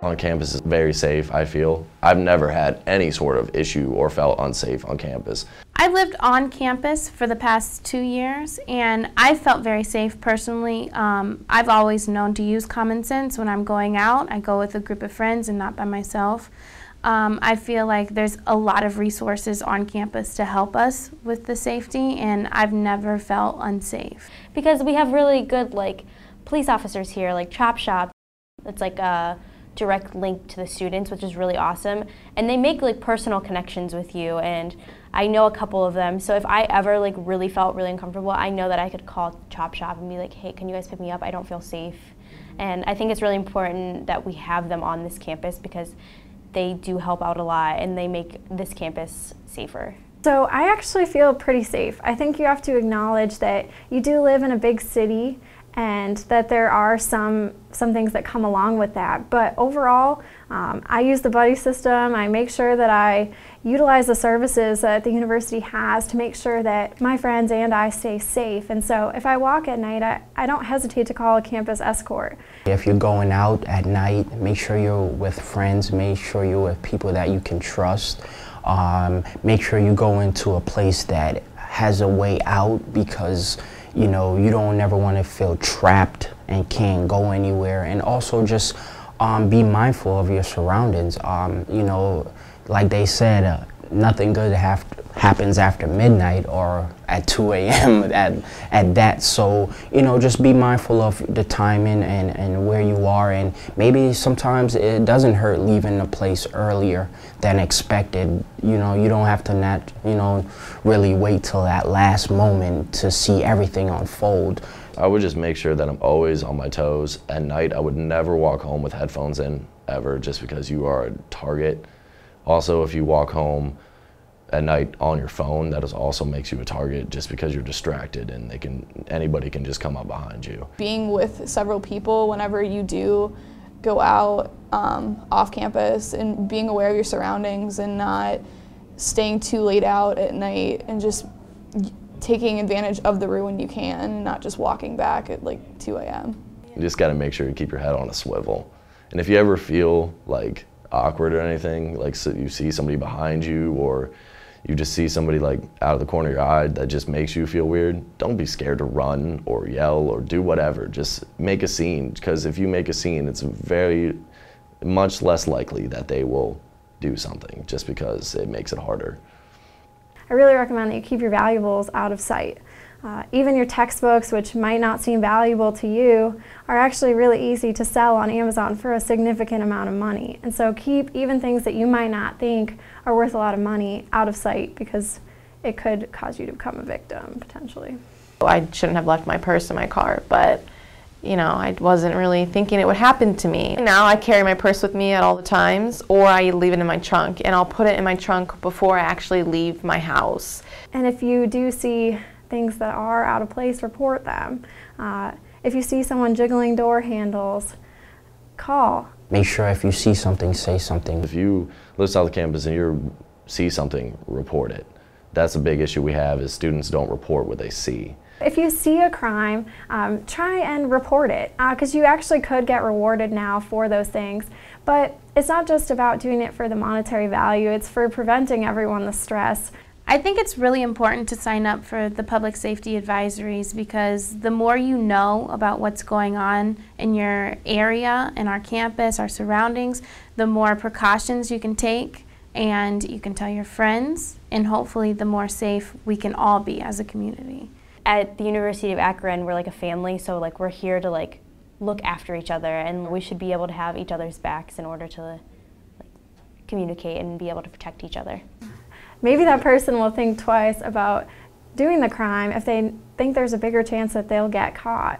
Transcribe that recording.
on campus is very safe, I feel. I've never had any sort of issue or felt unsafe on campus. I've lived on campus for the past 2 years, and I felt very safe personally. I've always known to use common sense when I'm going out. I go with a group of friends and not by myself. I feel like there's a lot of resources on campus to help us with the safety, and I've never felt unsafe. Because we have really good police officers here, like Chop Shop. It's like a direct link to the students, which is really awesome. And they make personal connections with you, and I know a couple of them. So if I ever really felt really uncomfortable, I know that I could call Chop Shop and be like, hey, can you guys pick me up? I don't feel safe. And I think it's really important that we have them on this campus because they do help out a lot and they make this campus safer. So I actually feel pretty safe. I think you have to acknowledge that you do live in a big city and that there are some things that come along with that. But overall, I use the buddy system. I make sure that I utilize the services that the university has to make sure that my friends and I stay safe. And so if I walk at night, I don't hesitate to call a campus escort. If you're going out at night, make sure you're with friends, make sure you're with people that you can trust. Make sure you go into a place that has a way out, because you don't never want to feel trapped and can't go anywhere. And also just be mindful of your surroundings. Like they said, nothing good happens after midnight or at 2 a.m. at that. So, just be mindful of the timing and where you are. And maybe sometimes it doesn't hurt leaving the place earlier than expected. You don't have to really wait till that last moment to see everything unfold. I would just make sure that I'm always on my toes. At night, I would never walk home with headphones in, ever, just because you are a target. Also, if you walk home at night on your phone, that also makes you a target just because you're distracted and anybody can just come up behind you. Being with several people whenever you do go out off campus, and being aware of your surroundings and not staying too late out at night, and just taking advantage of the route when you can, not just walking back at 2 a.m. You just got to make sure you keep your head on a swivel. And if you ever feel awkward or anything, so you see somebody behind you or you just see somebody out of the corner of your eye that just makes you feel weird, don't be scared to run or yell or do whatever. Just make a scene, because if you make a scene, it's very much less likely that they will do something, just because it makes it harder. I really recommend that you keep your valuables out of sight. Even your textbooks, which might not seem valuable to you, are actually really easy to sell on Amazon for a significant amount of money. And so keep even things that you might not think are worth a lot of money out of sight, because it could cause you to become a victim, potentially. I shouldn't have left my purse in my car, but I wasn't really thinking it would happen to me. Now I carry my purse with me at all the times, or I leave it in my trunk, and I'll put it in my trunk before I actually leave my house. And if you do see things that are out of place, report them. If you see someone jiggling door handles, call. Make sure if you see something, say something. If you live south of campus and you see something, report it. That's a big issue we have, is students don't report what they see. If you see a crime, try and report it, because you actually could get rewarded now for those things. But it's not just about doing it for the monetary value, it's for preventing everyone the stress. I think it's really important to sign up for the public safety advisories, because the more you know about what's going on in your area, in our campus, our surroundings, the more precautions you can take, and you can tell your friends, and hopefully the more safe we can all be as a community. At the University of Akron, we're like a family, so we're here to look after each other, and we should be able to have each other's backs in order to communicate and be able to protect each other. Maybe that person will think twice about doing the crime if they think there's a bigger chance that they'll get caught.